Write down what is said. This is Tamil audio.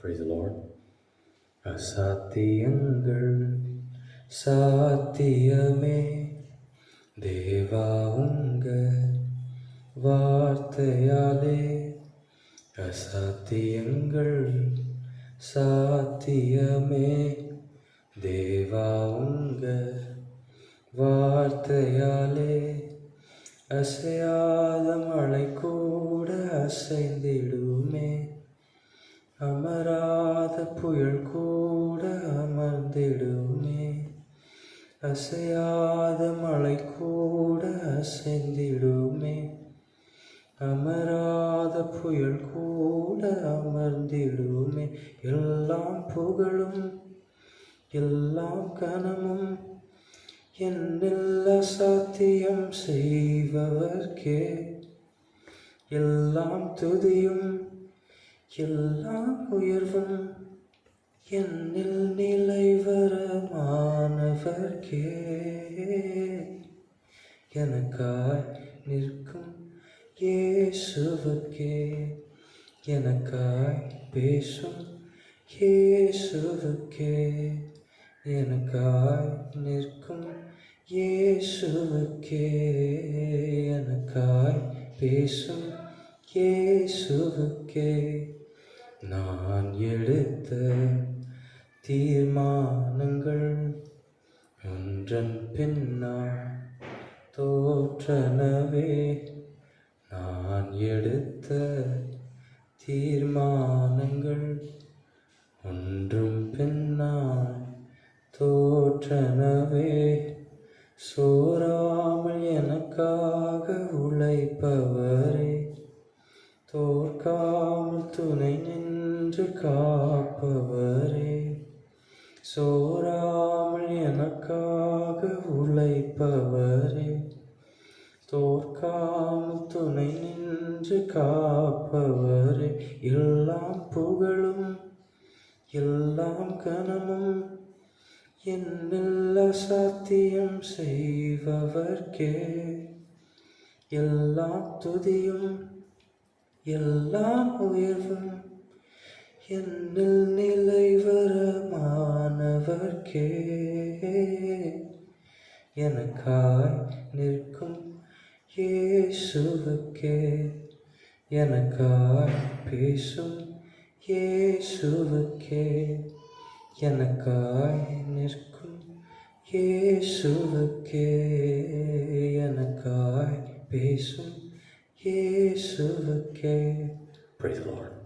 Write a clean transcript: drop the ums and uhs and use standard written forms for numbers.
Praise the Lord. அசாத்தியங்கள் சாத்தியமே தேவா உங்க வார்த்தையாலே. அசாத்தியங்கள் சாத்தியமே தேவா உங்க வார்த்தையாலே. அசையாத மழை கூட அசைந்திடுமே, அமராத புயல் கூட அமர்ந்திடுமே. அசையாத மழை கூட அசைந்திடுமே, அமராத புயல் கூட அமர்ந்திடுமே. எல்லாம் புகழும் எல்லாம் கனமும் என்னில் அசாத்தியம் செய்பவர்க்கே. எல்லாம் துதியும் எல்லாம் உயர்வும் என்னில் நிலைவரமானவர்க்கே. எனக்காய் நிற்கும் இயேசுவுக்கே, எனக்காய் பேசும் இயேசுவுக்கே, எனக்காய் நிற்கும் இயேசுவுக்கே, எனக்காய் பேசும் இயேசுவுக்கே. நான் எடுத்த தீர்மானங்கள் ஒன்றன் பின்னால் தோற்றனவே. நான் எடுத்த தீர்மானங்கள் ஒன்றும் பின்னால் தோற்றனவே. சோராமல் எனக்காக உழைப்பவரே, தோற்காமல் துணை நின்று காப்பவரே. சோராமல் எனக்காக உழைப்பவரே, தோற்காமல் துணை நின்று காப்பவரே. எல்லாம் புகழும் எல்லாம் கனமும் என்னில் அசாத்தியம் செய்பவர்க்கே. எல்லாம் துதியும் எல்லாம் உயர்வும் என்னில் நிலைவரமானவர்க்கே. எனக்காய் நிற்கும் இயேசுவுக்கே, எனக்காய் பேசும் இயேசுவுக்கே, எனக்காய் நிற்கும் இயேசுவுக்கே, எனக்காய் பேசும் இயேசுவுக்கே. Praise the Lord.